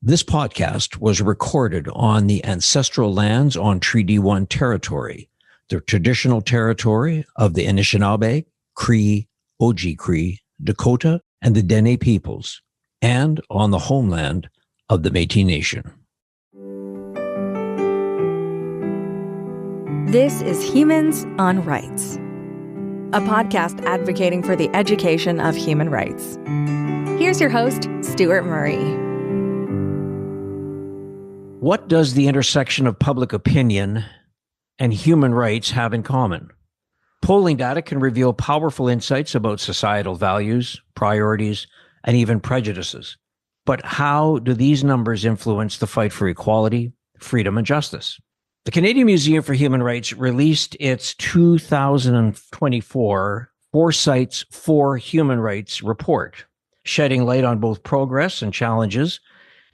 This podcast was recorded on the ancestral lands on Treaty 1 territory, the traditional territory of the Anishinaabe, Cree, Oji-Cree, Dakota, and the Dene peoples, and on the homeland of the Métis Nation. This is Humans on Rights, a podcast advocating for the education of human rights. Here's your host, Stuart Murray. What does the intersection of public opinion and human rights have in common? Polling data can reveal powerful insights about societal values, priorities, and even prejudices. But how do these numbers influence the fight for equality, freedom, and justice? The Canadian Museum for Human Rights released its 2024 Foresights for Human Rights report, shedding light on both progress and challenges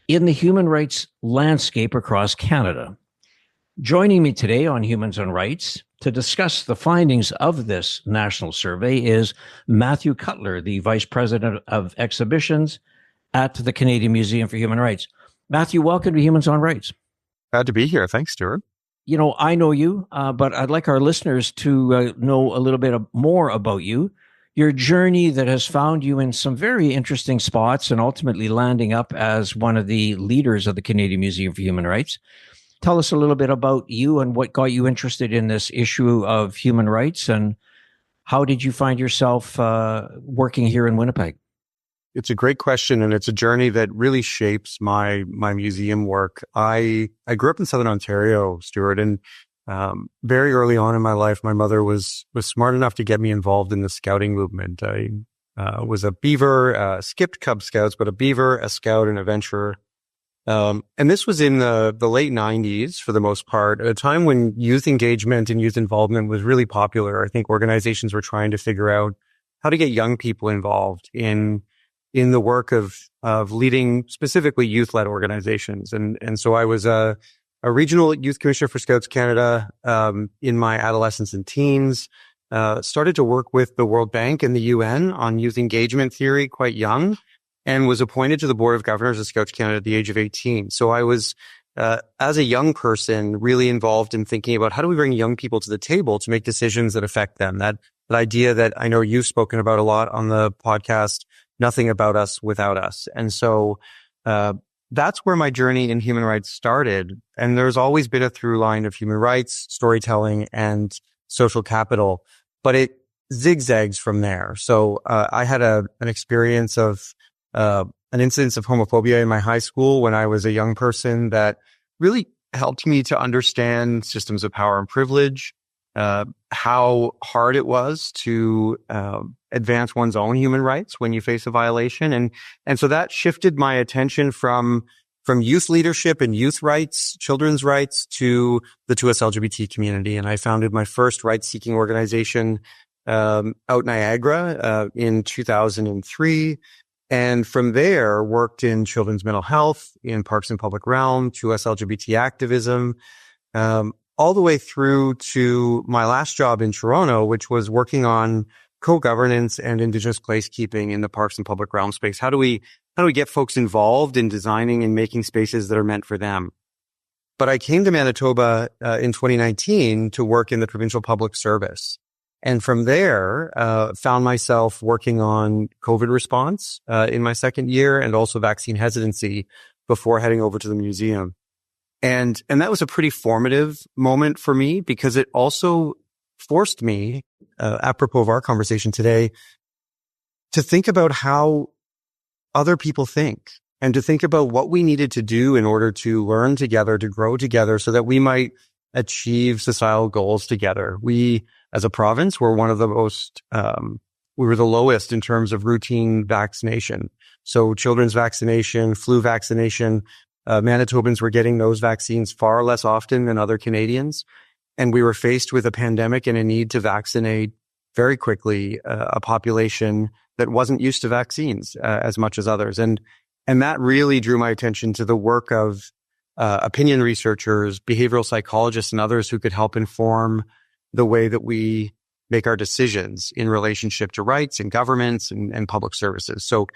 in the human rights landscape across Canada. Joining me today on Humans on Rights to discuss the findings of this national survey is Matthew Cutler, the Vice President of Exhibitions at the Canadian Museum for Human Rights. Matthew, welcome to Humans on Rights. Glad to be here. Thanks, Stuart. You know, I know you, but I'd like our listeners to know a little bit more about you, your journey that has found you in some very interesting spots and ultimately landing up as one of the leaders of the Canadian Museum for Human Rights. Tell us a little bit about you and what got you interested in this issue of human rights, and how did you find yourself working here in Winnipeg? It's a great question, and it's a journey that really shapes my museum work. I grew up in Southern Ontario, Stuart, and very early on in my life, my mother was smart enough to get me involved in the scouting movement. I was a beaver, skipped Cub Scouts, but a beaver, a scout, and a venturer. And this was in the late 90s for the most part, at a time when youth engagement and youth involvement was really popular. I think organizations were trying to figure out how to get young people involved in the work of leading specifically youth-led organizations. And so I was a regional youth commissioner for Scouts Canada in my adolescence and teens, started to work with the World Bank and the UN on youth engagement theory quite young, and was appointed to the Board of Governors of Scouts Canada at the age of 18. So I was, as a young person, really involved in thinking about how do we bring young people to the table to make decisions that affect them. That idea that I know you've spoken about a lot on the podcast, nothing about us without us. And so that's where my journey in human rights started. And there's always been a through line of human rights, storytelling, and social capital, but it zigzags from there. So I had an experience of an incidence of homophobia in my high school when I was a young person that really helped me to understand systems of power and privilege, how hard it was to advance one's own human rights when you face a violation. And so that shifted my attention from youth leadership and youth rights, children's rights, to the 2S LGBT community. And I founded my first rights-seeking organization out Niagara in 2003. And from there, worked in children's mental health, in parks and public realm, 2S LGBT activism, all the way through to my last job in Toronto, which was working on co-governance and Indigenous placekeeping in the parks and public realm space. How do we get folks involved in designing and making spaces that are meant for them? But I came to Manitoba in 2019 to work in the provincial public service. And from there, found myself working on COVID response in my second year, and also vaccine hesitancy before heading over to the museum. And that was a pretty formative moment for me, because it also forced me, apropos of our conversation today, to think about how other people think, and to think about what we needed to do in order to learn together, to grow together, so that we might achieve societal goals together. We, as a province, were one of the most, we were the lowest in terms of routine vaccination. So children's vaccination, flu vaccination, Manitobans were getting those vaccines far less often than other Canadians. And we were faced with a pandemic and a need to vaccinate very quickly a population that wasn't used to vaccines as much as others. And that really drew my attention to the work of opinion researchers, behavioral psychologists, and others who could help inform the way that we make our decisions in relationship to rights and governments and public services. So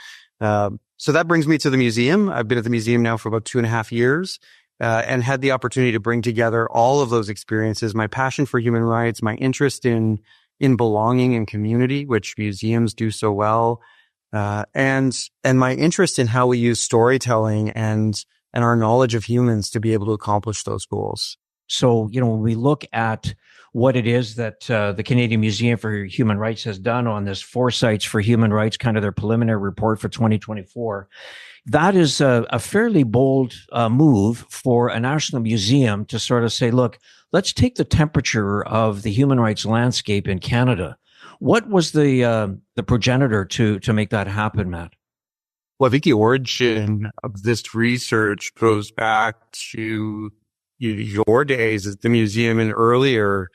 So that brings me to the museum. I've been at the museum now for about 2.5 years, and had the opportunity to bring together all of those experiences, my passion for human rights, my interest in belonging and community, which museums do so well, and my interest in how we use storytelling and our knowledge of humans to be able to accomplish those goals. So, when we look at what it is that the Canadian Museum for Human Rights has done on this Foresights for Human Rights, kind of their preliminary report for 2024, that is a fairly bold move for a national museum to sort of say, look, let's take the temperature of the human rights landscape in Canada. What was the progenitor to make that happen, Matt? Well, I think the origin of this research goes back to your days at the museum, and earlier,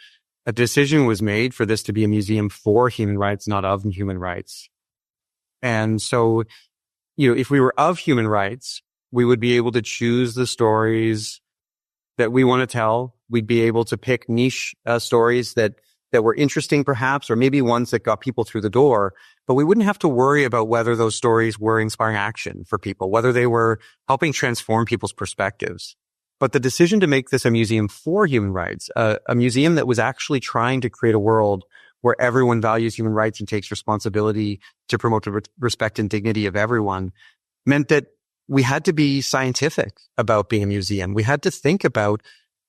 a decision was made for this to be a museum for human rights, not of human rights. And so, if we were of human rights, we would be able to choose the stories that we want to tell. We'd be able to pick niche stories that were interesting, perhaps, or maybe ones that got people through the door. But we wouldn't have to worry about whether those stories were inspiring action for people, whether they were helping transform people's perspectives. But the decision to make this a museum for human rights, a museum that was actually trying to create a world where everyone values human rights and takes responsibility to promote the respect and dignity of everyone, meant that we had to be scientific about being a museum. We had to think about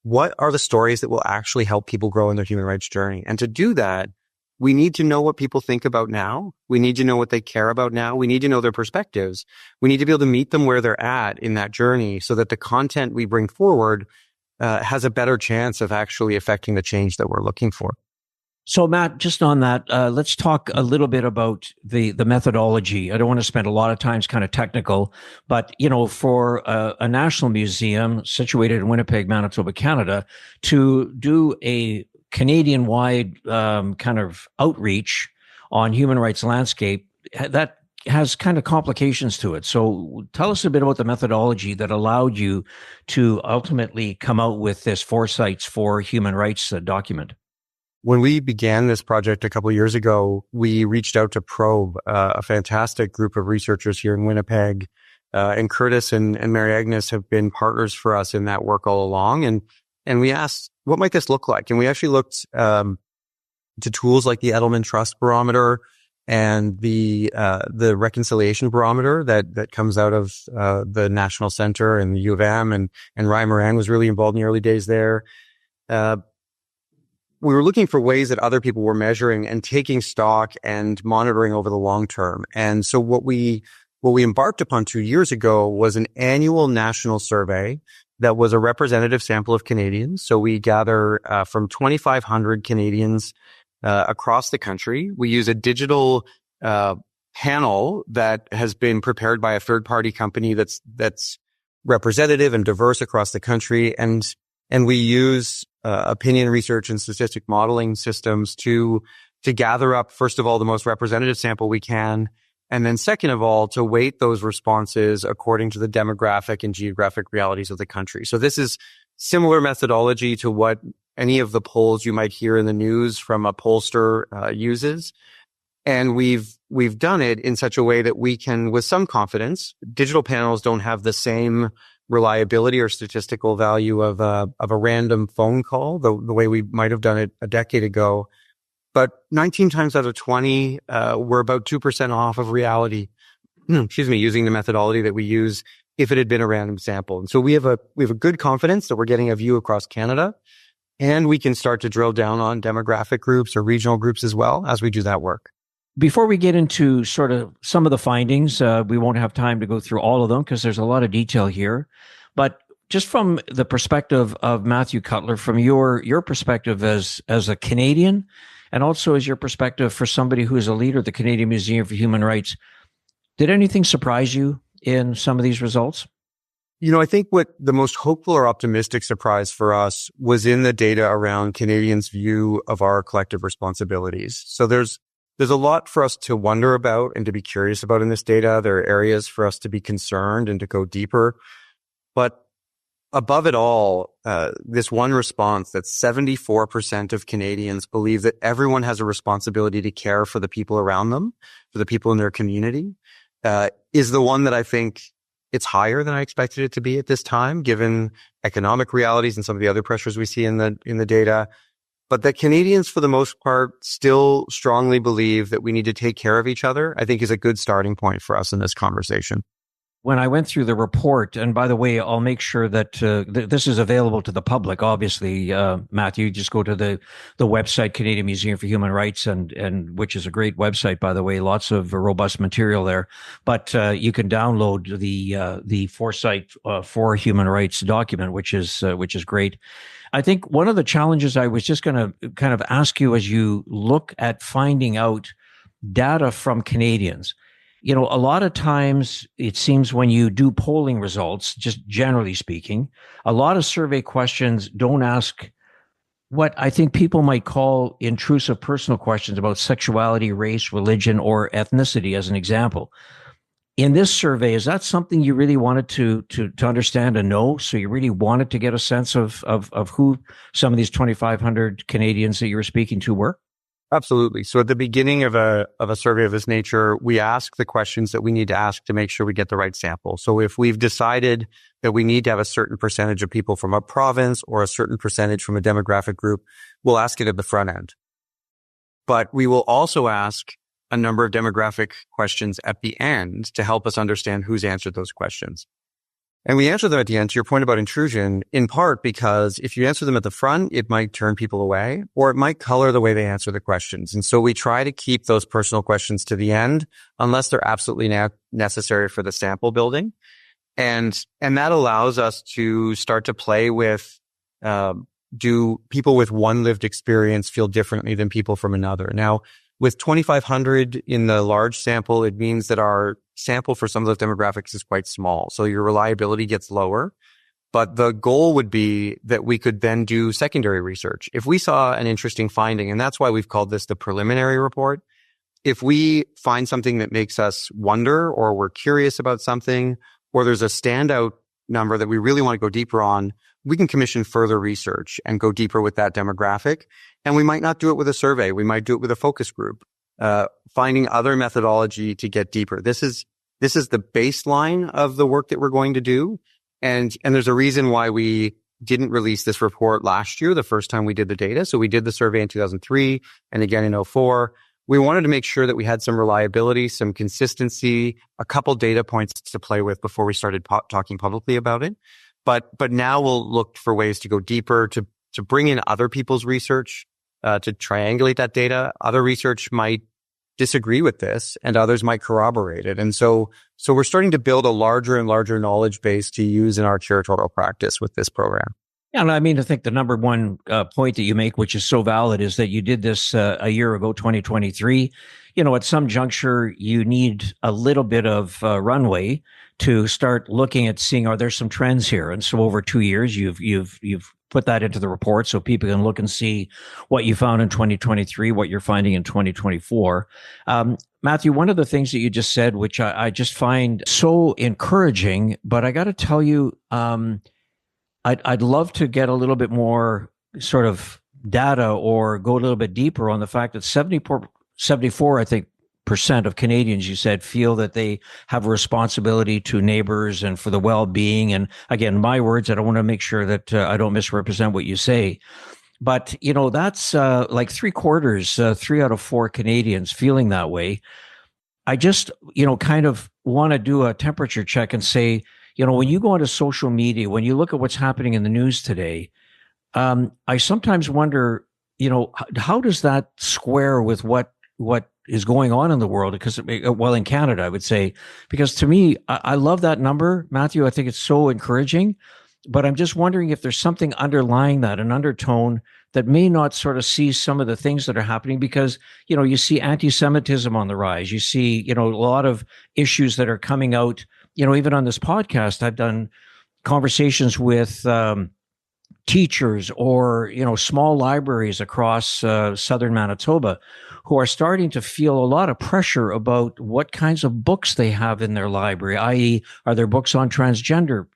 what are the stories that will actually help people grow in their human rights journey. And to do that, we need to know what people think about now. We need to know what they care about now. We need to know their perspectives. We need to be able to meet them where they're at in that journey so that the content we bring forward has a better chance of actually affecting the change that we're looking for. So, Matt, just on that, let's talk a little bit about the methodology. I don't want to spend a lot of time kind of technical, but, for a national museum situated in Winnipeg, Manitoba, Canada, to do a Canadian-wide kind of outreach on human rights landscape, that has kind of complications to it. So tell us a bit about the methodology that allowed you to ultimately come out with this Foresights for Human Rights document. When we began this project a couple of years ago, we reached out to Probe, a fantastic group of researchers here in Winnipeg. And Curtis and Mary Agnes have been partners for us in that work all along. And we asked, what might this look like? And we actually looked to tools like the Edelman Trust Barometer and the Reconciliation Barometer that comes out of the National Center and the U of M. And Ryan Moran was really involved in the early days there. We were looking for ways that other people were measuring and taking stock and monitoring over the long term. And so what we embarked upon 2 years ago was an annual national survey that was a representative sample of Canadians. So we gather from 2,500 Canadians across the country. We use a digital panel that has been prepared by a third-party company that's representative and diverse across the country, and we use opinion research and statistic modeling systems to gather up, first of all, the most representative sample we can, and then second of all, to weight those responses according to the demographic and geographic realities of the country. So this is similar methodology to what any of the polls you might hear in the news from a pollster uses. And we've done it in such a way that we can, with some confidence, digital panels don't have the same reliability or statistical value of a random phone call, the way we might have done it a decade ago. But 19 times out of 20, we're about 2% off of reality, using the methodology that we use if it had been a random sample. And so we have a good confidence that we're getting a view across Canada, and we can start to drill down on demographic groups or regional groups as well as we do that work. Before we get into sort of some of the findings, we won't have time to go through all of them because there's a lot of detail here. But just from the perspective of Matthew Cutler, from your perspective as a Canadian, and also as your perspective for somebody who is a leader at the Canadian Museum for Human Rights, did anything surprise you in some of these results? I think what the most hopeful or optimistic surprise for us was in the data around Canadians' view of our collective responsibilities. So there's a lot for us to wonder about and to be curious about in this data. There are areas for us to be concerned and to go deeper. But above it all, this one response that 74% of Canadians believe that everyone has a responsibility to care for the people around them, for the people in their community. is the one that I think it's higher than I expected it to be at this time, given economic realities and some of the other pressures we see in the data. But that Canadians, for the most part, still strongly believe that we need to take care of each other, I think is a good starting point for us in this conversation. When I went through the report, and by the way, I'll make sure that this is available to the public. Obviously, Matthew, just go to the website, Canadian Museum for Human Rights, and which is a great website, by the way. Lots of robust material there. But you can download the Foresight for Human Rights document, which is great. I think one of the challenges I was just going to kind of ask you as you look at finding out data from Canadians. A lot of times it seems when you do polling results, just generally speaking, a lot of survey questions don't ask what I think people might call intrusive personal questions about sexuality, race, religion, or ethnicity, as an example. In this survey, is that something you really wanted to understand and know? So you really wanted to get a sense of who some of these 2,500 Canadians that you were speaking to were? Absolutely. So at the beginning of a survey of this nature, we ask the questions that we need to ask to make sure we get the right sample. So if we've decided that we need to have a certain percentage of people from a province or a certain percentage from a demographic group, we'll ask it at the front end. But we will also ask a number of demographic questions at the end to help us understand who's answered those questions. And we answer them at the end, to your point about intrusion, in part because if you answer them at the front, it might turn people away, or it might color the way they answer the questions. And so we try to keep those personal questions to the end, unless they're absolutely necessary for the sample building. And that allows us to start to play with, do people with one lived experience feel differently than people from another? Now, with 2,500 in the large sample, it means that our sample for some of those demographics is quite small. So your reliability gets lower. But the goal would be that we could then do secondary research. If we saw an interesting finding, and that's why we've called this the preliminary report, if we find something that makes us wonder, or we're curious about something, or there's a standout number that we really want to go deeper on, we can commission further research and go deeper with that demographic. And we might not do it with a survey. We might do it with a focus group, finding other methodology to get deeper. This is the baseline of the work that we're going to do. And there's a reason why we didn't release this report last year, the first time we did the data. So we did the survey in 2003 and again in 2004. We wanted to make sure that we had some reliability, some consistency, a couple data points to play with before we started talking publicly about it. But now we'll look for ways to go deeper, to bring in other people's research, to triangulate that data. Other research might disagree with this and others might corroborate it. And so we're starting to build a larger and larger knowledge base to use in our curatorial practice with this program. Yeah, and I mean, I think the number one point that you make, which is so valid, is that you did this a year ago, 2023. At some juncture, you need a little bit of runway to start looking at seeing, are there some trends here? And so over 2 years, you've put that into the report so people can look and see what you found in 2023, what you're finding in 2024. Matthew, one of the things that you just said, which I just find so encouraging, but I got to tell you, I'd love to get a little bit more sort of data or go a little bit deeper on the fact that 74, I think, % of Canadians, you said, feel that they have a responsibility to neighbors and for the well-being. And again, my words, I don't want to make sure that I don't misrepresent what you say. But, that's like 3/4, 3 out of 4 Canadians feeling that way. I just, kind of want to do a temperature check and say, when you go onto social media, when you look at what's happening in the news today, I sometimes wonder, how does that square with what is going on in the world? Because, well, in Canada, I would say, because to me, I love that number, Matthew. I think it's so encouraging, but I'm just wondering if there's something underlying that, an undertone that may not sort of see some of the things that are happening, because, you see anti-Semitism on the rise. You see, a lot of issues that are coming out. Even on this podcast, I've done conversations with teachers or, small libraries across southern Manitoba who are starting to feel a lot of pressure about what kinds of books they have in their library, i.e., are there books on transgender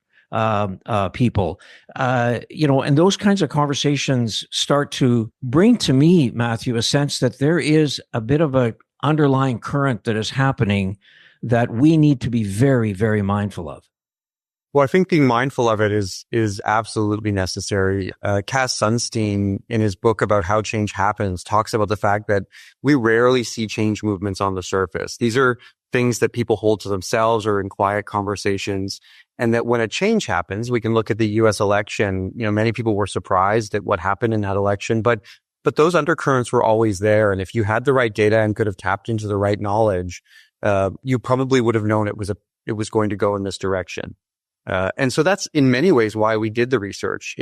people? And those kinds of conversations start to bring to me, Matthew, a sense that there is a bit of a underlying current that is happening that we need to be very, very mindful of? Well, I think being mindful of it is absolutely necessary. Cass Sunstein, in his book about how change happens, talks about the fact that we rarely see change movements on the surface. These are things that people hold to themselves or in quiet conversations. And that when a change happens, we can look at the US election. Many people were surprised at what happened in that election, but those undercurrents were always there. And if you had the right data and could have tapped into the right knowledge, you probably would have known it was going to go in this direction. And so that's in many ways why we did the research.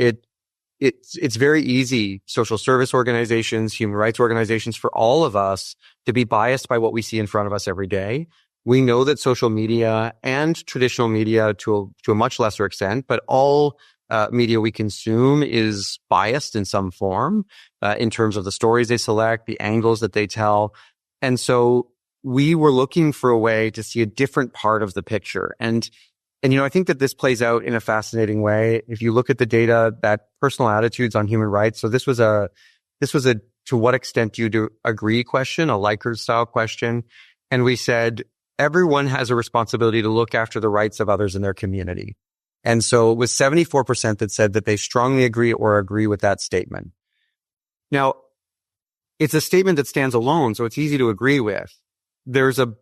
It's very easy, social service organizations, human rights organizations, for all of us to be biased by what we see in front of us every day. We know that social media and traditional media to a much lesser extent, but all media we consume is biased in some form in terms of the stories they select, the angles that they tell. And so we were looking for a way to see a different part of the picture. And I think that this plays out in a fascinating way. If you look at the data, that personal attitudes on human rights. So this was a to what extent do you agree question, a Likert style question. And we said, everyone has a responsibility to look after the rights of others in their community. And so it was 74% that said that they strongly agree or agree with that statement. Now, it's a statement that stands alone, so it's easy to agree with. There's a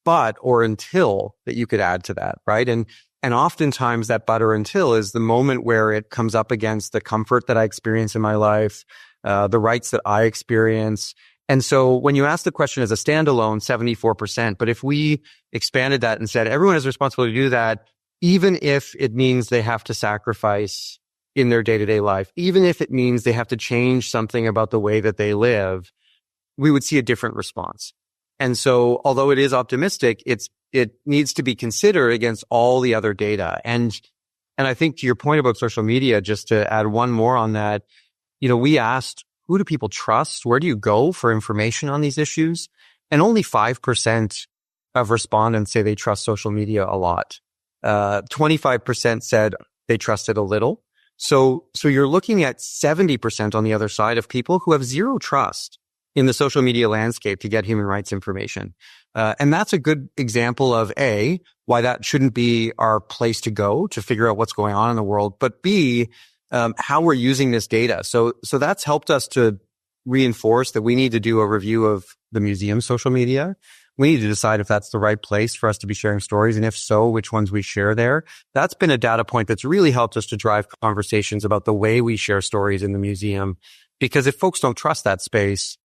but or until that you could add to that, right? And oftentimes that but or until is the moment where it comes up against the comfort that I experience in my life, the rights that I experience. And so when you ask the question as a standalone, 74%, but if we expanded that and said everyone has a responsibility to do that, even if it means they have to sacrifice in their day-to-day life, even if it means they have to change something about the way that they live, we would see a different response. And so, although it is optimistic, it needs to be considered against all the other data. And I think to your point about social media, just to add one more on that, we asked, who do people trust? Where do you go for information on these issues? And only 5% of respondents say they trust social media a lot. 25% said they trust it a little. So you're looking at 70% on the other side of people who have zero trust in the social media landscape to get human rights information. And that's a good example of A, why that shouldn't be our place to go to figure out what's going on in the world, but B, how we're using this data. So that's helped us to reinforce that we need to do a review of the museum's social media. We need to decide if that's the right place for us to be sharing stories, and if so, which ones we share there. That's been a data point that's really helped us to drive conversations about the way we share stories in the museum. Because if folks don't trust that space,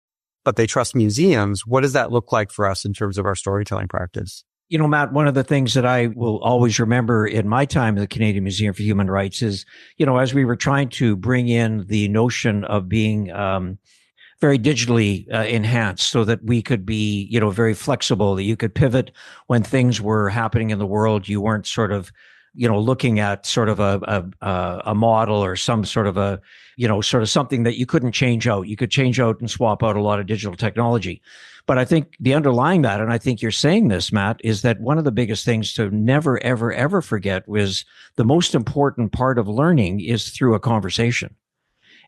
but they trust museums, what does that look like for us in terms of our storytelling practice? Matt, one of the things that I will always remember in my time at the Canadian Museum for Human Rights is, as we were trying to bring in the notion of being very digitally enhanced so that we could be, very flexible, that you could pivot when things were happening in the world. You weren't sort of, looking at sort of a model or some sort of a, sort of something that you couldn't change out. You could change out and swap out a lot of digital technology. But I think the underlying that, and I think you're saying this, Matt, is that one of the biggest things to never, ever, ever forget was the most important part of learning is through a conversation.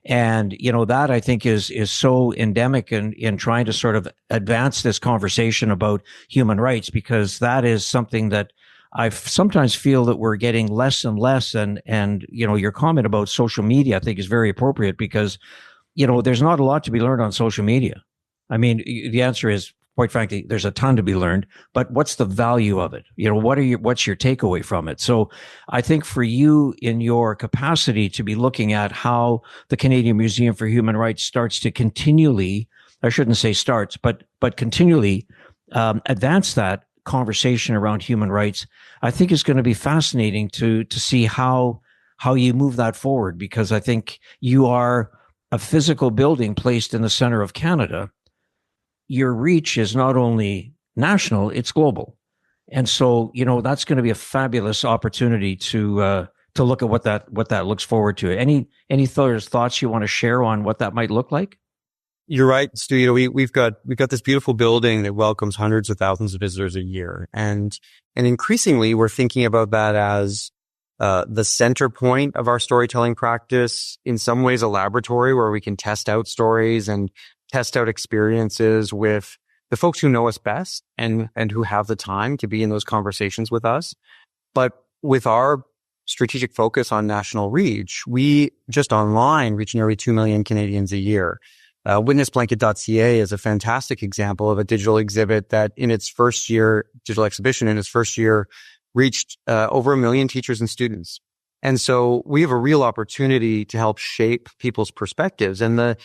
And, that I think is so endemic in trying to sort of advance this conversation about human rights, because that is something that I sometimes feel that we're getting less and less. And, your comment about social media, I think is very appropriate because, there's not a lot to be learned on social media. I mean, the answer is, quite frankly, there's a ton to be learned, but what's the value of it? What's your takeaway from it? So I think for you in your capacity to be looking at how the Canadian Museum for Human Rights starts to continually, I shouldn't say starts, but continually advance that conversation around human rights, I think is going to be fascinating to see how you move that forward, because I think you are a physical building placed in the center of Canada. Your reach is not only national, it's global. And so, that's going to be a fabulous opportunity to look at what that looks forward to. Any thoughts you want to share on what that might look like? You're right, Stu. We've got this beautiful building that welcomes hundreds of thousands of visitors a year. And increasingly we're thinking about that as the center point of our storytelling practice, in some ways a laboratory where we can test out stories and test out experiences with the folks who know us best and who have the time to be in those conversations with us. But with our strategic focus on national reach, we just online reach nearly 2 million Canadians a year. Witnessblanket.ca is a fantastic example of a digital exhibit that in its first year, digital exhibition in its first year, reached over 1 million teachers and students. And so we have a real opportunity to help shape people's perspectives. And the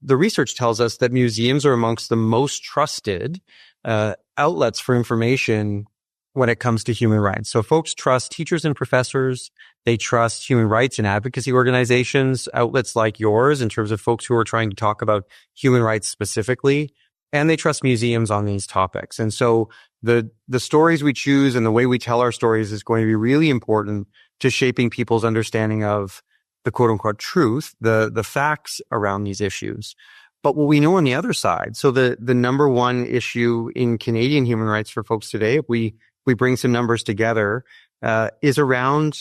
research tells us that museums are amongst the most trusted outlets for information when it comes to human rights. So folks trust teachers and professors. They trust human rights and advocacy organizations, outlets like yours in terms of folks who are trying to talk about human rights specifically. And they trust museums on these topics. And so the stories we choose and the way we tell our stories is going to be really important to shaping people's understanding of the quote unquote truth, the facts around these issues. But what we know on the other side, so the number one issue in Canadian human rights for folks today, if we bring some numbers together, is around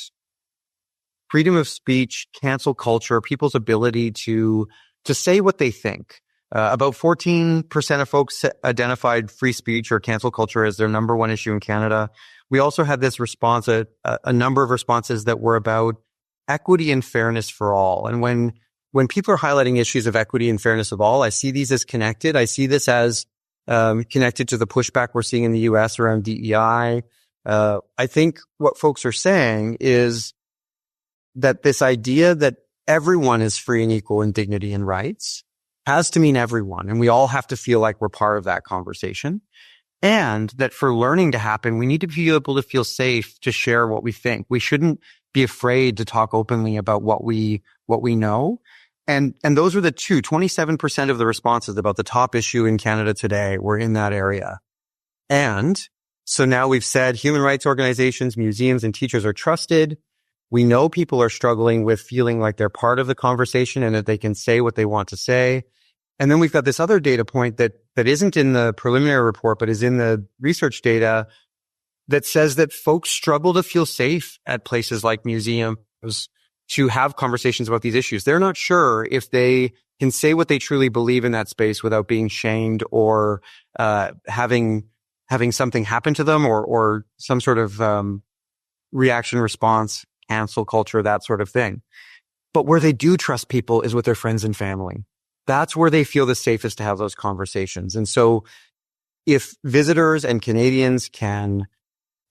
freedom of speech, cancel culture, people's ability to say what they think. About 14% of folks identified free speech or cancel culture as their number one issue in Canada. We also had this response, a number of responses that were about equity and fairness for all. And when people are highlighting issues of equity and fairness of all, I see these as connected. I see this as connected to the pushback we're seeing in the US around DEI. I think what folks are saying is that this idea that everyone is free and equal in dignity and rights has to mean everyone. And we all have to feel like we're part of that conversation. And that for learning to happen, we need to be able to feel safe to share what we think. We shouldn't be afraid to talk openly about what we know. And those were the 27% of the responses about the top issue in Canada today were in that area. And so now we've said human rights organizations, museums, and teachers are trusted. We know people are struggling with feeling like they're part of the conversation and that they can say what they want to say. And then we've got this other data point that isn't in the preliminary report, but is in the research data that says that folks struggle to feel safe at places like museums to have conversations about these issues. They're not sure if they can say what they truly believe in that space without being shamed or having something happen to them or some sort of reaction response, cancel culture, that sort of thing. But where they do trust people is with their friends and family. That's where they feel the safest to have those conversations. And so if visitors and Canadians can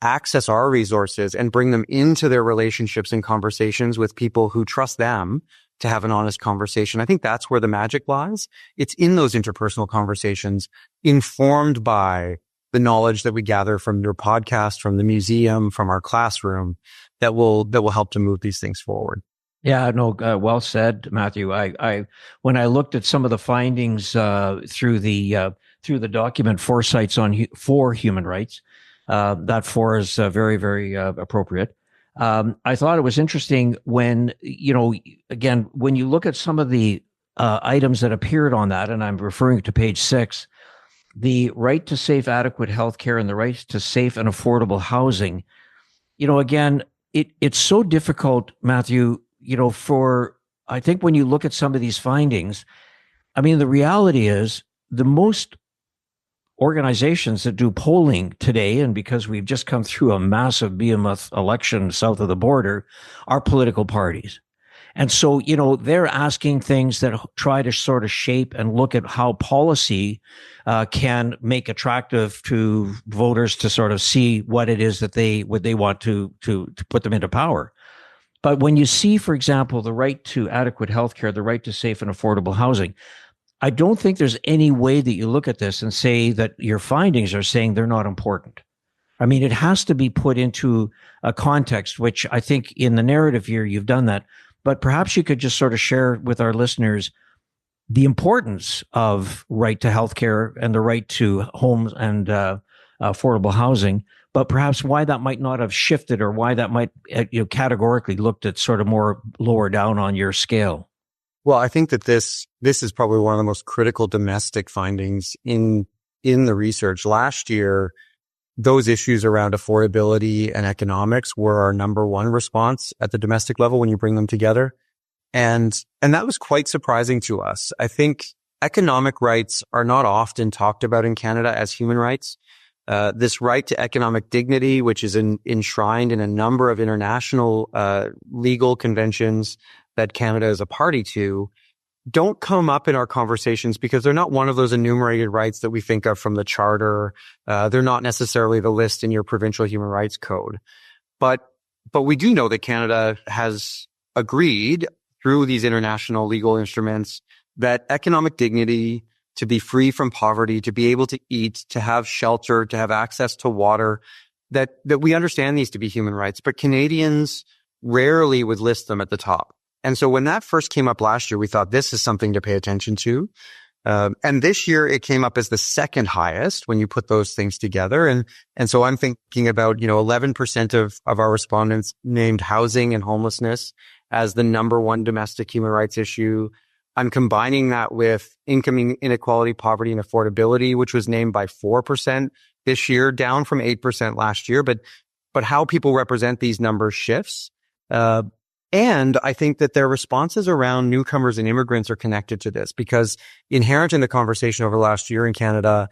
access our resources and bring them into their relationships and conversations with people who trust them to have an honest conversation, I think that's where the magic lies. It's in those interpersonal conversations informed by the knowledge that we gather from your podcast, from the museum, from our classroom that will help to move these things forward. Yeah, no, well said, Matthew. I when I looked at some of the findings through the document Foresights for human rights, that for is very, very appropriate. I thought it was interesting when, again, when you look at some of the items that appeared on that, and I'm referring to page 6, the right to safe, adequate healthcare and the right to safe and affordable housing. Again, it's so difficult, Matthew, I think when you look at some of these findings, I mean, the reality is the most organizations that do polling today, and because we've just come through a massive behemoth election south of the border, are political parties. And so, they're asking things that try to sort of shape and look at how policy can make attractive to voters to sort of see what it is that they want to put them into power. But when you see, for example, the right to adequate healthcare, the right to safe and affordable housing, I don't think there's any way that you look at this and say that your findings are saying they're not important. I mean, it has to be put into a context, which I think in the narrative here, you've done that. But perhaps you could just sort of share with our listeners the importance of right to healthcare and the right to homes and affordable housing, but perhaps why that might not have shifted or why that might categorically looked at sort of more lower down on your scale. Well, I think that this is probably one of the most critical domestic findings in the research. Last year, those issues around affordability and economics were our number one response at the domestic level when you bring them together. And that was quite surprising to us. I think economic rights are not often talked about in Canada as human rights. This right to economic dignity, which is enshrined in a number of international legal conventions that Canada is a party to, don't come up in our conversations because they're not one of those enumerated rights that we think of from the Charter. They're not necessarily the list in your provincial human rights code. But we do know that Canada has agreed through these international legal instruments that economic dignity, to be free from poverty, to be able to eat, to have shelter, to have access to water, that we understand these to be human rights, but Canadians rarely would list them at the top. And so when that first came up last year, we thought this is something to pay attention to. And this year it came up as the second highest when you put those things together. And so I'm thinking about, 11% of our respondents named housing and homelessness as the number one domestic human rights issue. I'm combining that with income inequality, poverty, and affordability, which was named by 4% this year, down from 8% last year. But how people represent these numbers shifts. And I think that their responses around newcomers and immigrants are connected to this, because inherent in the conversation over the last year in Canada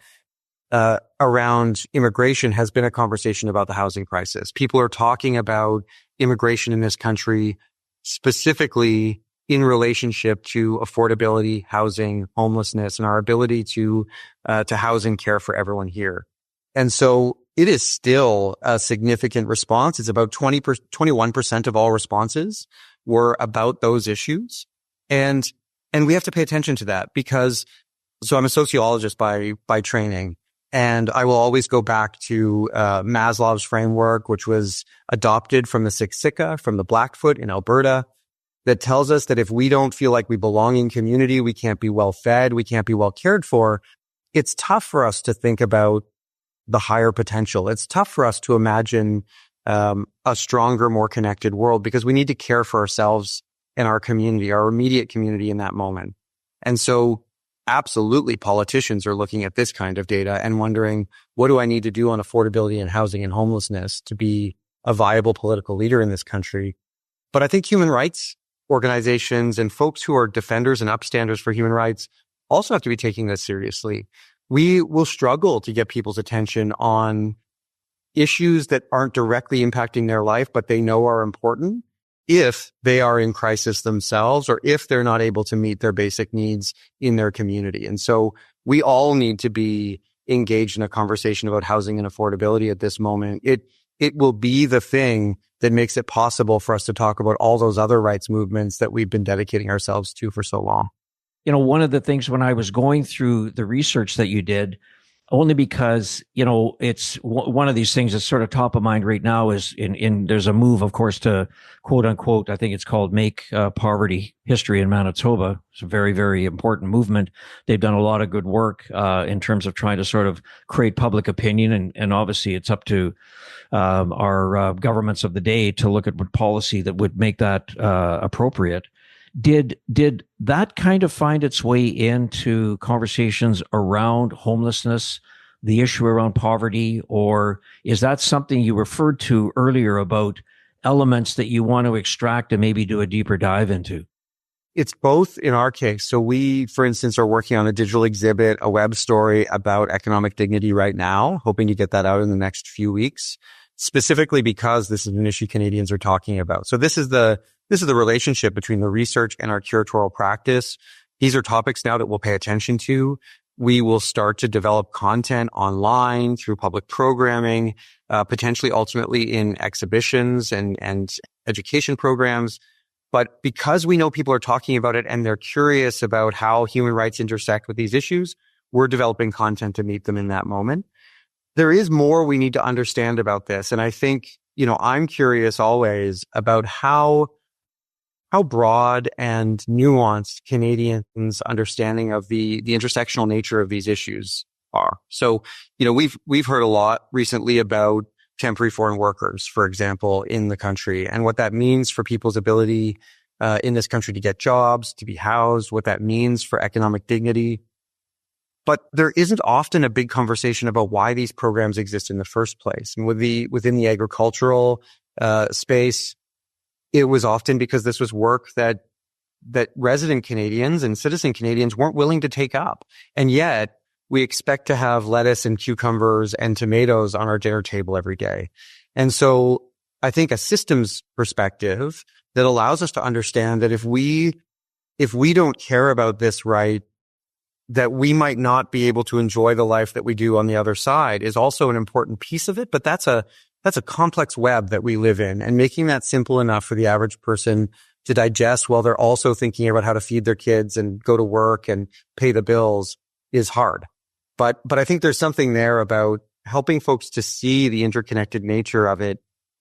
around immigration has been a conversation about the housing crisis. People are talking about immigration in this country specifically in relationship to affordability, housing, homelessness, and our ability to house and care for everyone here. And so it is still a significant response. It's about 21% of all responses were about those issues. And we have to pay attention to that because, so I'm a sociologist by training, and I will always go back to Maslow's framework, which was adopted from the Siksika, from the Blackfoot in Alberta, that tells us that if we don't feel like we belong in community, we can't be well fed, we can't be well cared for. It's tough for us to think about the higher potential. It's tough for us to imagine a stronger, more connected world because we need to care for ourselves and our community, our immediate community in that moment. And so absolutely politicians are looking at this kind of data and wondering, what do I need to do on affordability and housing and homelessness to be a viable political leader in this country? But I think human rights organizations and folks who are defenders and upstanders for human rights also have to be taking this seriously. We will struggle to get people's attention on issues that aren't directly impacting their life, but they know are important if they are in crisis themselves or if they're not able to meet their basic needs in their community. And so we all need to be engaged in a conversation about housing and affordability at this moment. It will be the thing that makes it possible for us to talk about all those other rights movements that we've been dedicating ourselves to for so long. One of the things when I was going through the research that you did, only because, it's one of these things that's sort of top of mind right now is there's a move, of course, to quote unquote, I think it's called Make Poverty History in Manitoba. It's a very, very important movement. They've done a lot of good work in terms of trying to sort of create public opinion. And obviously it's up to our governments of the day to look at what policy that would make that appropriate. Did that kind of find its way into conversations around homelessness, the issue around poverty, or is that something you referred to earlier about elements that you want to extract and maybe do a deeper dive into? It's both in our case. So we, for instance, are working on a digital exhibit, a web story about economic dignity right now, hoping to get that out in the next few weeks, specifically because this is an issue Canadians are talking about. So this is the relationship between the research and our curatorial practice. These are topics now that we'll pay attention to. We will start to develop content online through public programming, potentially ultimately in exhibitions and education programs. But because we know people are talking about it and they're curious about how human rights intersect with these issues, we're developing content to meet them in that moment. There is more we need to understand about this. And I think, I'm curious always about how broad and nuanced Canadians' understanding of the intersectional nature of these issues are. So, we've heard a lot recently about temporary foreign workers, for example, in the country, and what that means for people's ability in this country to get jobs, to be housed, what that means for economic dignity. But there isn't often a big conversation about why these programs exist in the first place. And within the agricultural space, it was often because this was work that that resident Canadians and citizen Canadians weren't willing to take up. And yet we expect to have lettuce and cucumbers and tomatoes on our dinner table every day. And so I think a systems perspective that allows us to understand that if we don't care about this right, that we might not be able to enjoy the life that we do on the other side is also an important piece of it. But that's a complex web that we live in, and making that simple enough for the average person to digest while they're also thinking about how to feed their kids and go to work and pay the bills is hard. But I think there's something there about helping folks to see the interconnected nature of it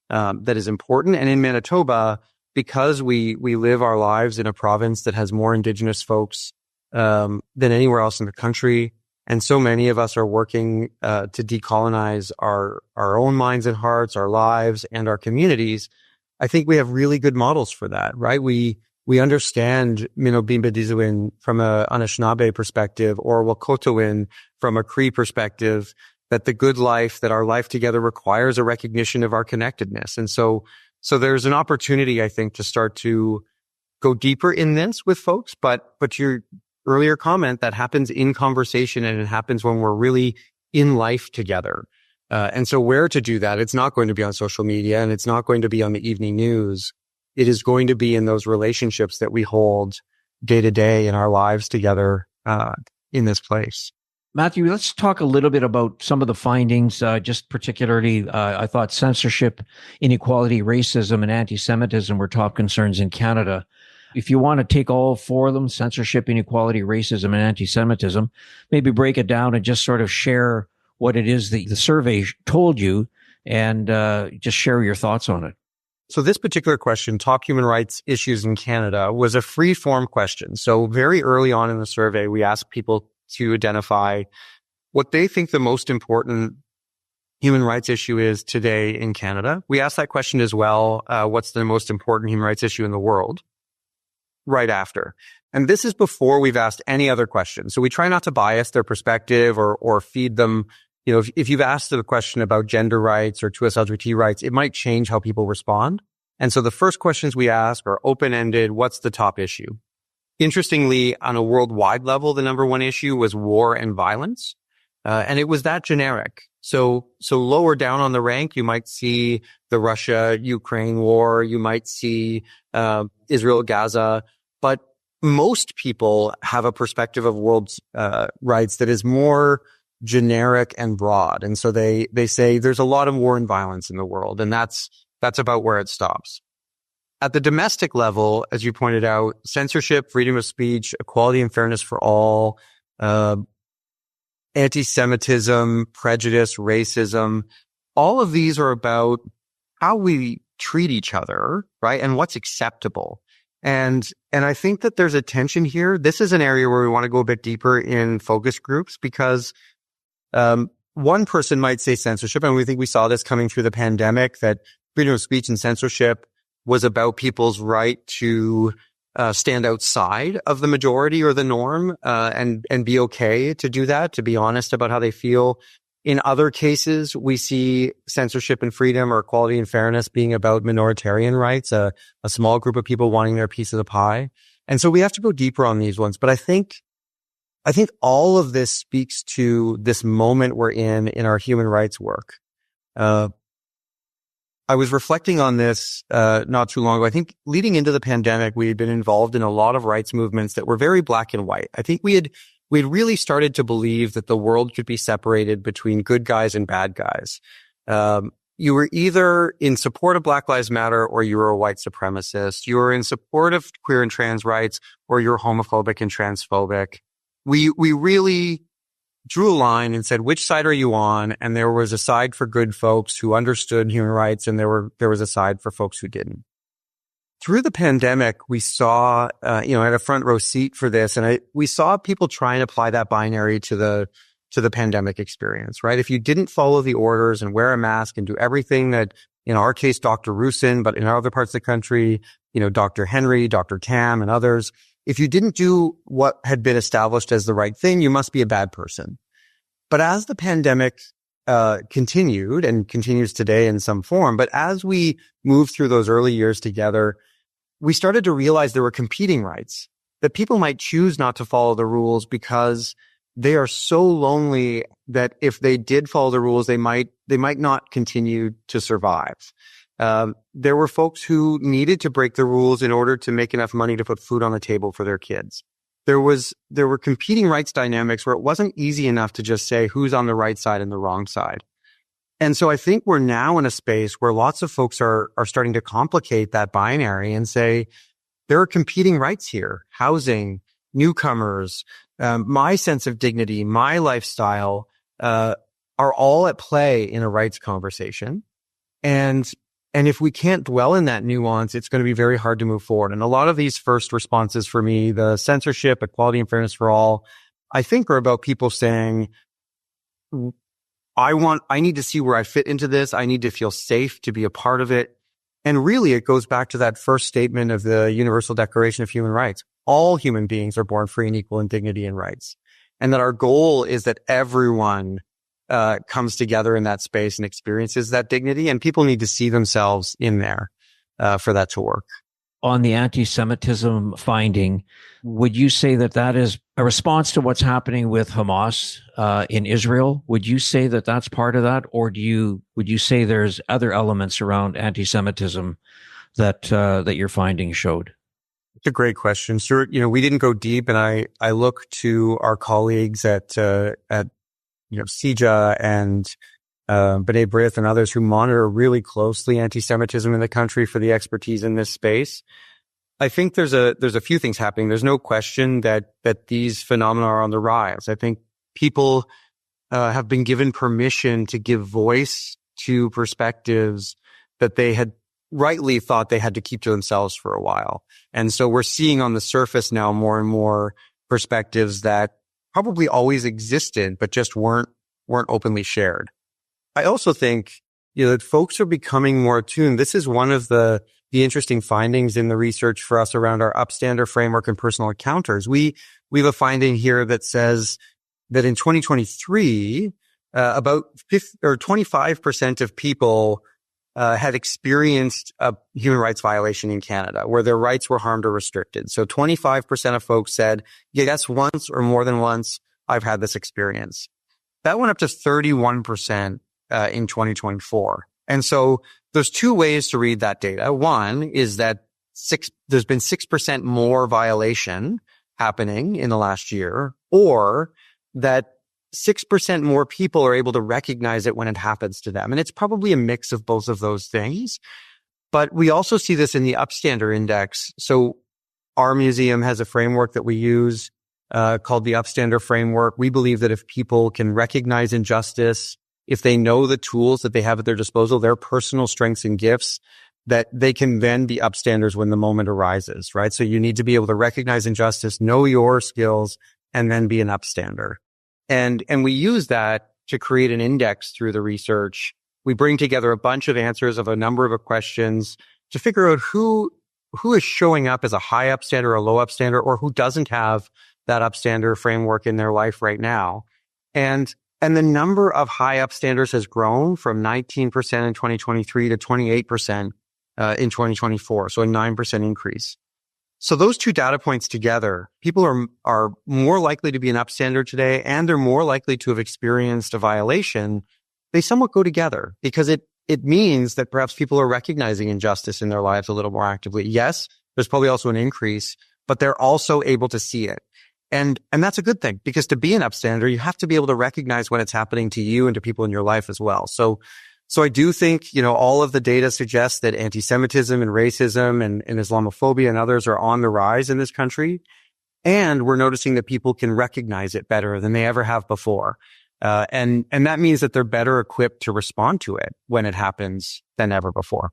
that is important. And in Manitoba, because we live our lives in a province that has more Indigenous folks than anywhere else in the country, and so many of us are working to decolonize our own minds and hearts, our lives, and our communities, I think we have really good models for that, right? We understand Minobimba Dizuin from a Anishinaabe perspective, or Wakotowin from a Cree perspective, that the good life, that our life together requires a recognition of our connectedness. And so there's an opportunity, I think, to start to go deeper in this with folks. But your earlier comment, that happens in conversation, and it happens when we're really in life together. And so where to do that, it's not going to be on social media, and it's not going to be on the evening news. It is going to be in those relationships that we hold day to day in our lives together in this place. Matthew, let's talk a little bit about some of the findings, just particularly, I thought censorship, inequality, racism, and anti-Semitism were top concerns in Canada. If you want to take all four of them, censorship, inequality, racism, and anti-Semitism, maybe break it down and just sort of share what it is that the survey told you, and just share your thoughts on it. So this particular question, top human rights issues in Canada, was a free-form question. So very early on in the survey, we asked people to identify what they think the most important human rights issue is today in Canada. We asked that question as well, what's the most important human rights issue in the world, right after. And this is before we've asked any other question. So we try not to bias their perspective or feed them. You know, if you've asked a question about gender rights or 2S LGBT rights, it might change how people respond. And so the first questions we ask are open-ended. What's the top issue? Interestingly, on a worldwide level, the number one issue was war and violence. And it was that generic. So lower down on the rank, you might see the Russia-Ukraine war. You might see Israel-Gaza. But most people have a perspective of world's rights that is more generic and broad. And so they say there's a lot of war and violence in the world, and that's about where it stops. At the domestic level, as you pointed out, censorship, freedom of speech, equality and fairness for all, anti-Semitism, prejudice, racism, all of these are about how we treat each other, right? And what's acceptable. And I think that there's a tension here. This is an area where we want to go a bit deeper in focus groups, because one person might say censorship, and we think we saw this coming through the pandemic, that freedom of speech and censorship was about people's right to stand outside of the majority or the norm, and be okay to do that, to be honest about how they feel. In other cases, we see censorship and freedom or equality and fairness being about minoritarian rights, a small group of people wanting their piece of the pie. And so we have to go deeper on these ones. But I think all of this speaks to this moment we're in our human rights work. I was reflecting on this not too long ago. I think leading into the pandemic, we had been involved in a lot of rights movements that were very black and white. I think we'd really started to believe that the world could be separated between good guys and bad guys. You were either in support of Black Lives Matter or you were a white supremacist. You were in support of queer and trans rights or you're homophobic and transphobic. We really drew a line and said, which side are you on? And there was a side for good folks who understood human rights, and there was a side for folks who didn't. Through the pandemic, we saw, I had a front row seat for this, and we saw people try and apply that binary to the pandemic experience, right? If you didn't follow the orders and wear a mask and do everything that, in our case, Dr. Rusin, but in other parts of the country, Dr. Henry, Dr. Tam, and others, if you didn't do what had been established as the right thing, you must be a bad person. But as the pandemic continued and continues today in some form, but as we moved through those early years together, we started to realize there were competing rights, that people might choose not to follow the rules because they are so lonely that if they did follow the rules, they might not continue to survive. There were folks who needed to break the rules in order to make enough money to put food on the table for their kids. There were competing rights dynamics where it wasn't easy enough to just say who's on the right side and the wrong side. And so I think we're now in a space where lots of folks are starting to complicate that binary and say, there are competing rights here: housing, newcomers, my sense of dignity, my lifestyle, are all at play in a rights conversation. And if we can't dwell in that nuance, it's going to be very hard to move forward. And a lot of these first responses for me, the censorship, equality and fairness for all, I think are about people saying, I need to see where I fit into this. I need to feel safe to be a part of it. And really, it goes back to that first statement of the Universal Declaration of Human Rights. All human beings are born free and equal in dignity and rights. And that our goal is that everyone comes together in that space and experiences that dignity. And people need to see themselves in there for that to work. On the anti-Semitism finding, would you say that that is a response to what's happening with Hamas in Israel? Would you say that that's part of that? Or would you say there's other elements around anti-Semitism that your findings showed? It's a great question, Stuart. We didn't go deep, and I look to our colleagues at CIJA and B'nai B'rith and others who monitor really closely anti-Semitism in the country for the expertise in this space. I think there's a few things happening. There's no question that these phenomena are on the rise. I think people have been given permission to give voice to perspectives that they had rightly thought they had to keep to themselves for a while. And so we're seeing on the surface now more and more perspectives that probably always existed, but just weren't openly shared. I also think, that folks are becoming more attuned. This is one of the interesting findings in the research for us around our upstander framework and personal encounters. We have a finding here that says that in 2023, about 25% of people had experienced a human rights violation in Canada where their rights were harmed or restricted. So 25% of folks said, yes, once or more than once, I've had this experience. That went up to 31% in 2024. And so there's two ways to read that data. One is that there's been 6% more violation happening in the last year, or that 6% more people are able to recognize it when it happens to them. And it's probably a mix of both of those things. But we also see this in the Upstander Index. So our museum has a framework that we use called the Upstander Framework. We believe that if people can recognize injustice, if they know the tools that they have at their disposal, their personal strengths and gifts, that they can then be upstanders when the moment arises, right? So you need to be able to recognize injustice, know your skills, and then be an upstander. And we use that to create an index through the research. We bring together a bunch of answers of a number of questions to figure out who is showing up as a high upstander or a low upstander, or who doesn't have that upstander framework in their life right now. And the number of high upstanders has grown from 19% in 2023 to 28% in 2024. So a 9% increase. So those two data points together, people are more likely to be an upstander today, and they're more likely to have experienced a violation. They somewhat go together because it means that perhaps people are recognizing injustice in their lives a little more actively. Yes, there's probably also an increase, but they're also able to see it. And that's a good thing, because to be an upstander, you have to be able to recognize when it's happening to you and to people in your life as well. So I do think, all of the data suggests that anti-Semitism and racism and Islamophobia and others are on the rise in this country. And we're noticing that people can recognize it better than they ever have before. And that means that they're better equipped to respond to it when it happens than ever before.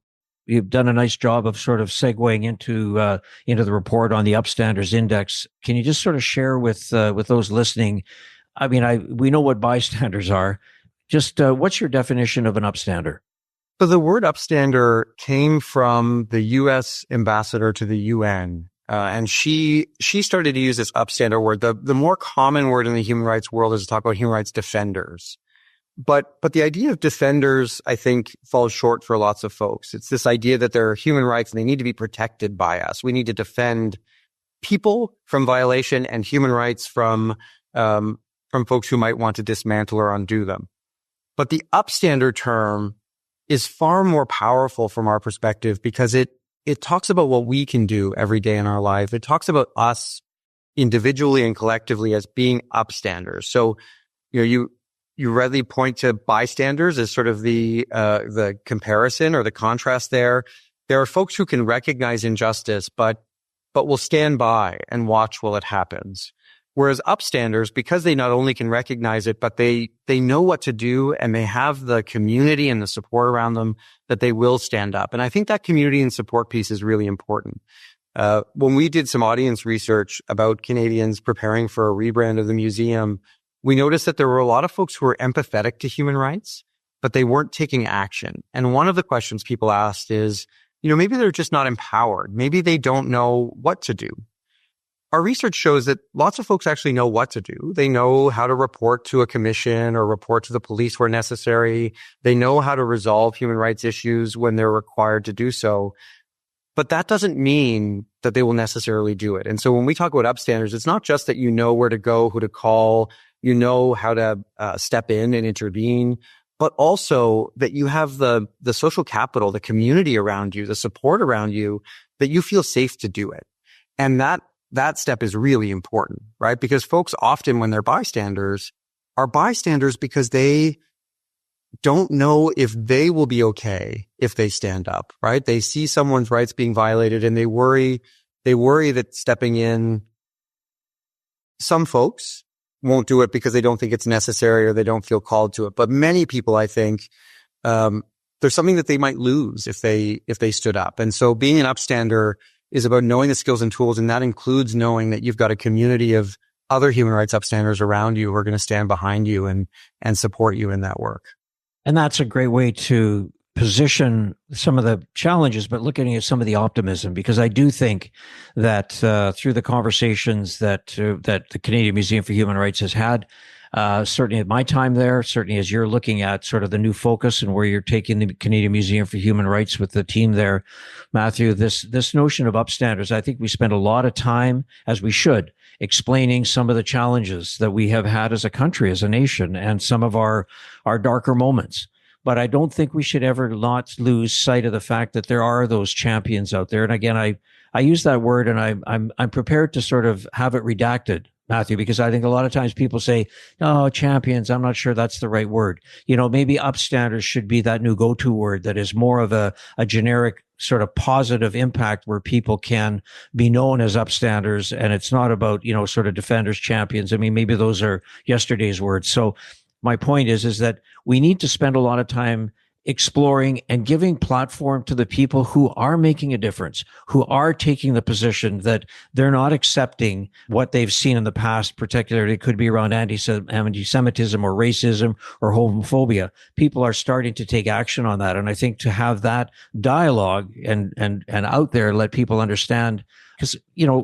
You've done a nice job of sort of segueing into the report on the Upstanders Index. Can you just sort of share with those listening? I mean, we know what bystanders are. Just what's your definition of an upstander? So the word upstander came from the U.S. ambassador to the UN, and she started to use this upstander word. The more common word in the human rights world is to talk about human rights defenders. But the idea of defenders, I think, falls short for lots of folks. It's this idea that there are human rights and they need to be protected by us. We need to defend people from violation and human rights from folks who might want to dismantle or undo them. But the upstander term is far more powerful from our perspective because it talks about what we can do every day in our life. It talks about us individually and collectively as being upstanders. So, you readily point to bystanders as sort of the comparison or the contrast there. There are folks who can recognize injustice, but will stand by and watch while it happens. Whereas upstanders, because they not only can recognize it, but they know what to do and they have the community and the support around them that they will stand up. And I think that community and support piece is really important. When we did some audience research about Canadians preparing for a rebrand of the museum, we noticed that there were a lot of folks who were empathetic to human rights, but they weren't taking action. And one of the questions people asked is, maybe they're just not empowered. Maybe they don't know what to do. Our research shows that lots of folks actually know what to do. They know how to report to a commission or report to the police where necessary. They know how to resolve human rights issues when they're required to do so. But that doesn't mean that they will necessarily do it. And so when we talk about upstanders, it's not just that you know where to go, who to call, you know how to step in and intervene, but also that you have the social capital, the community around you, the support around you, that you feel safe to do it. And that step is really important, right? Because folks often, when they're bystanders, are bystanders because they don't know if they will be okay if they stand up, right? They see someone's rights being violated and they worry that stepping in, some folks won't do it because they don't think it's necessary or they don't feel called to it. But many people, I think, there's something that they might lose if they stood up. And so being an upstander is about knowing the skills and tools, and that includes knowing that you've got a community of other human rights upstanders around you who are going to stand behind you and support you in that work. And that's a great way to position some of the challenges, but looking at some of the optimism, because I do think that through the conversations that the Canadian Museum for Human Rights has had, certainly at my time there, certainly as you're looking at sort of the new focus and where you're taking the Canadian Museum for Human Rights with the team there, Matthew, this notion of upstanders, I think we spend a lot of time, as we should, explaining some of the challenges that we have had as a country, as a nation, and some of our darker moments. But I don't think we should ever not lose sight of the fact that there are those champions out there. And again, I use that word, and I'm prepared to sort of have it redacted, Matthew, because I think a lot of times people say, "Oh, champions." I'm not sure that's the right word. Maybe upstanders should be that new go-to word that is more of a generic sort of positive impact where people can be known as upstanders, and it's not about sort of defenders, champions. I mean, maybe those are yesterday's words. So my point is that we need to spend a lot of time exploring and giving platform to the people who are making a difference, who are taking the position that they're not accepting what they've seen in the past, particularly it could be around anti-Semitism or racism or homophobia. People are starting to take action on that. And I think to have that dialogue and out there, let people understand, because,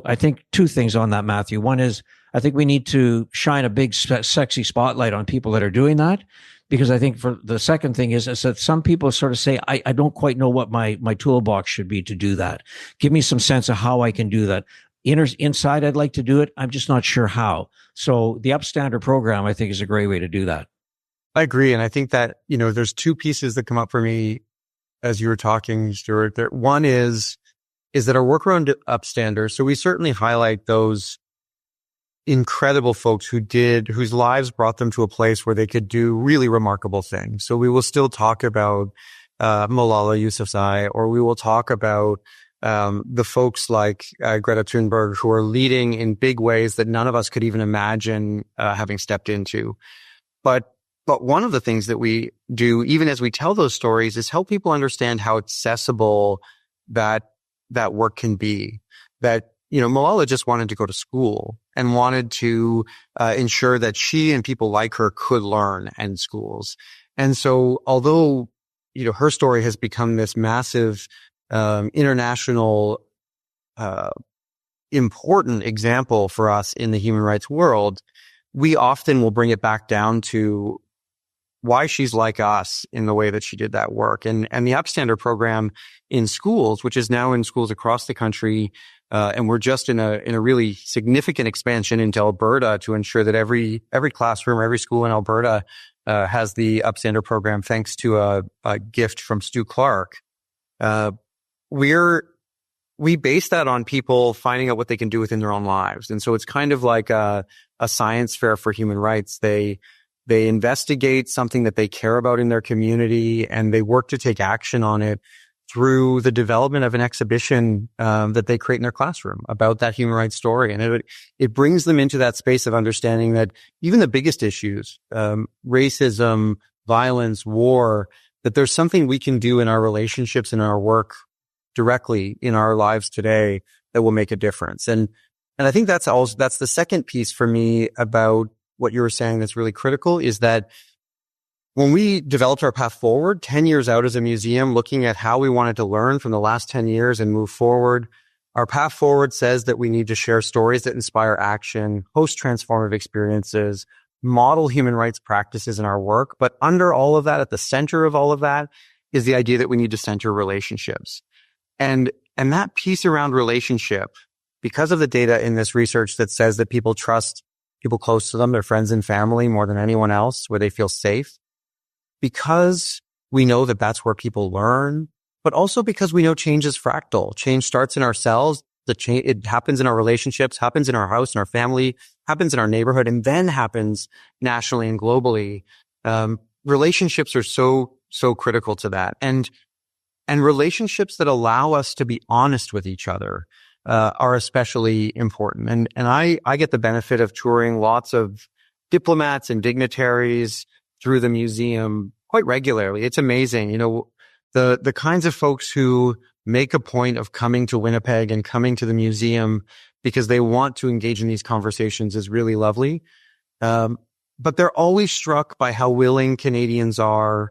I think two things on that, Matthew. One is, I think we need to shine a big, sexy spotlight on people that are doing that. Because I think for the second thing is that some people sort of say, I don't quite know what my toolbox should be to do that. Give me some sense of how I can do that. Inside, I'd like to do it. I'm just not sure how. So the Upstander program, I think, is a great way to do that. I agree. And I think that, there's two pieces that come up for me as you were talking, Stuart. One is that our work around Upstanders. So we certainly highlight those incredible folks whose lives brought them to a place where they could do really remarkable things. So we will still talk about Malala Yousafzai, or we will talk about the folks like Greta Thunberg, who are leading in big ways that none of us could even imagine having stepped into. But one of the things that we do, even as we tell those stories, is help people understand how accessible that work can be. That Malala just wanted to go to school and wanted to ensure that she and people like her could learn in schools. And so although, her story has become this massive international important example for us in the human rights world, we often will bring it back down to why she's like us in the way that she did that work. And the Upstander program in schools, which is now in schools across the country, and we're just in a really significant expansion into Alberta to ensure that every classroom, every school in Alberta has the Upstander program, thanks to a gift from Stu Clark. We base that on people finding out what they can do within their own lives. And so it's kind of like a science fair for human rights. They investigate something that they care about in their community, and they work to take action on it through the development of an exhibition that they create in their classroom about that human rights story. And it brings them into that space of understanding that even the biggest issues, racism, violence, war, that there's something we can do in our relationships and our work directly in our lives today that will make a difference. And I think that's the second piece for me about what you were saying that's really critical, is that when we developed our path forward 10 years out as a museum, looking at how we wanted to learn from the last 10 years and move forward, our path forward says that we need to share stories that inspire action, host transformative experiences, model human rights practices in our work. But under all of that, at the center of all of that, is the idea that we need to center relationships. And that piece around relationship, because of the data in this research that says that people trust people close to them, their friends and family, more than anyone else, where they feel safe, because we know that that's where people learn, but also because we know change is fractal. Change starts in ourselves. It happens in our relationships, happens in our house, in our family, happens in our neighborhood, and then happens nationally and globally. Relationships are so critical to that. And relationships that allow us to be honest with each other are especially important. And I get the benefit of touring lots of diplomats and dignitaries through the museum quite regularly. It's amazing. The kinds of folks who make a point of coming to Winnipeg and coming to the museum because they want to engage in these conversations is really lovely. But they're always struck by how willing Canadians are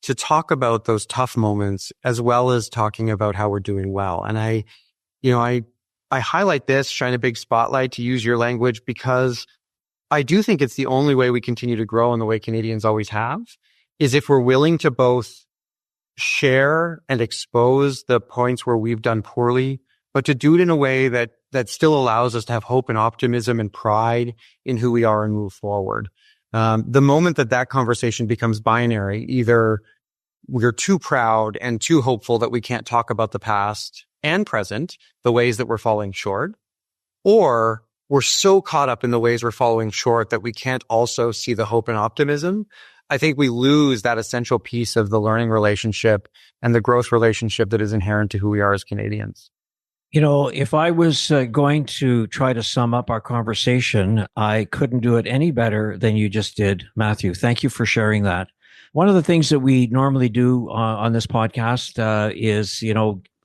to talk about those tough moments, as well as talking about how we're doing well. And I highlight this, shine a big spotlight, to use your language, because I do think it's the only way we continue to grow in the way Canadians always have, is if we're willing to both share and expose the points where we've done poorly, but to do it in a way that still allows us to have hope and optimism and pride in who we are and move forward. The moment that conversation becomes binary, either we're too proud and too hopeful that we can't talk about the past and present, the ways that we're falling short, or we're so caught up in the ways we're falling short that we can't also see the hope and optimism, I think we lose that essential piece of the learning relationship and the growth relationship that is inherent to who we are as Canadians. If I was going to try to sum up our conversation, I couldn't do it any better than you just did, Matthew. Thank you for sharing that. One of the things that we normally do on this podcast is,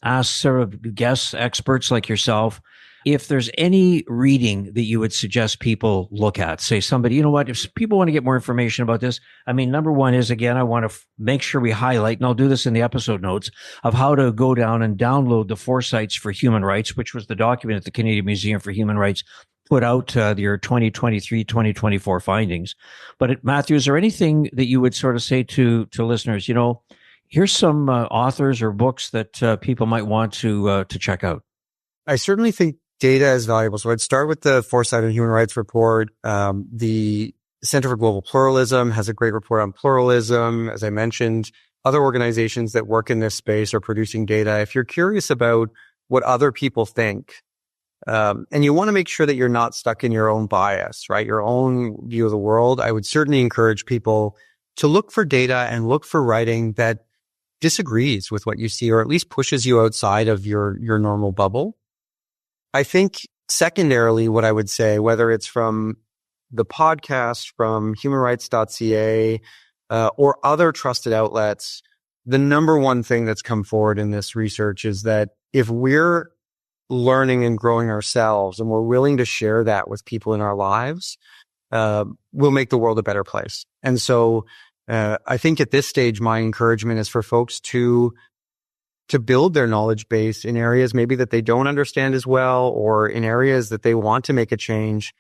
ask sort of guests, experts like yourself, if there's any reading that you would suggest people look at. Say somebody, if people want to get more information about this, number one is, again, I want to make sure we highlight, and I'll do this in the episode notes, of how to go down and download the Foresights for Human Rights, which was the document that the Canadian Museum for Human Rights put out your 2023-2024 findings. But Matthew, is there anything that you would sort of say to listeners, here's some authors or books that people might want to check out? I certainly think data is valuable. So I'd start with the Foresight and Human Rights Report. The Center for Global Pluralism has a great report on pluralism. As I mentioned, other organizations that work in this space are producing data. If you're curious about what other people think, and you want to make sure that you're not stuck in your own bias, right? Your own view of the world, I would certainly encourage people to look for data and look for writing that disagrees with what you see, or at least pushes you outside of your normal bubble. I think secondarily, what I would say, whether it's from the podcast, from humanrights.ca, or other trusted outlets, the number one thing that's come forward in this research is that if we're learning and growing ourselves and we're willing to share that with people in our lives, we'll make the world a better place. And so I think at this stage, my encouragement is for folks to build their knowledge base in areas maybe that they don't understand as well, or in areas that they want to make a change,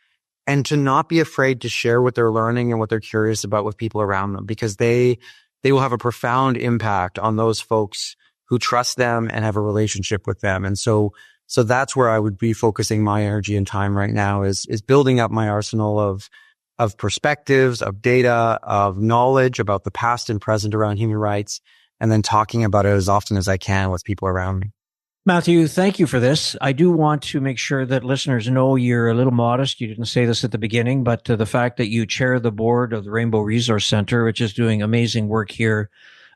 and to not be afraid to share what they're learning and what they're curious about with people around them, because they will have a profound impact on those folks who trust them and have a relationship with them. And so that's where I would be focusing my energy and time right now is building up my arsenal of perspectives, of data, of knowledge about the past and present around human rights, and then talking about it as often as I can with people around me. Matthew, thank you for this. I do want to make sure that listeners know you're a little modest. You didn't say this at the beginning, but the fact that you chair the board of the Rainbow Resource Center, which is doing amazing work here.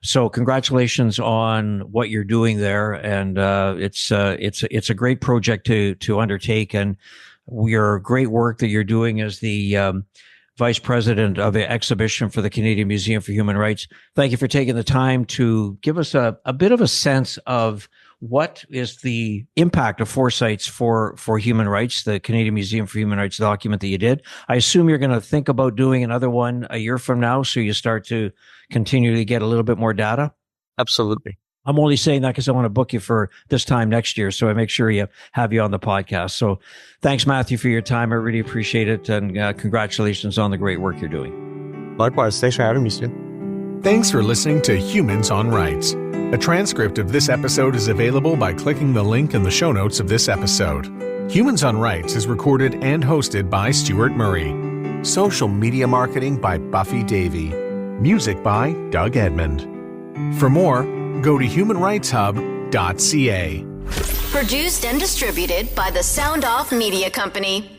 So congratulations on what you're doing there. And it's a great project to undertake. And your great work that you're doing as the Vice President of the Exhibition for the Canadian Museum for Human Rights. Thank you for taking the time to give us a bit of a sense of what is the impact of Foresights for human rights, the Canadian Museum for Human Rights document that you did. I assume you're going to think about doing another one a year from now, so you start to continually get a little bit more data? Absolutely. I'm only saying that because I want to book you for this time next year, so I make sure you have you on the podcast. So thanks, Matthew, for your time. I really appreciate it, and congratulations on the great work you're doing. Likewise. Thanks for having me, Stu. Thanks for listening to Humans on Rights. A transcript of this episode is available by clicking the link in the show notes of this episode. Humans on Rights is recorded and hosted by Stuart Murray. Social media marketing by Buffy Davey. Music by Doug Edmond. For more, go to humanrightshub.ca. Produced and distributed by the Sound Off Media Company.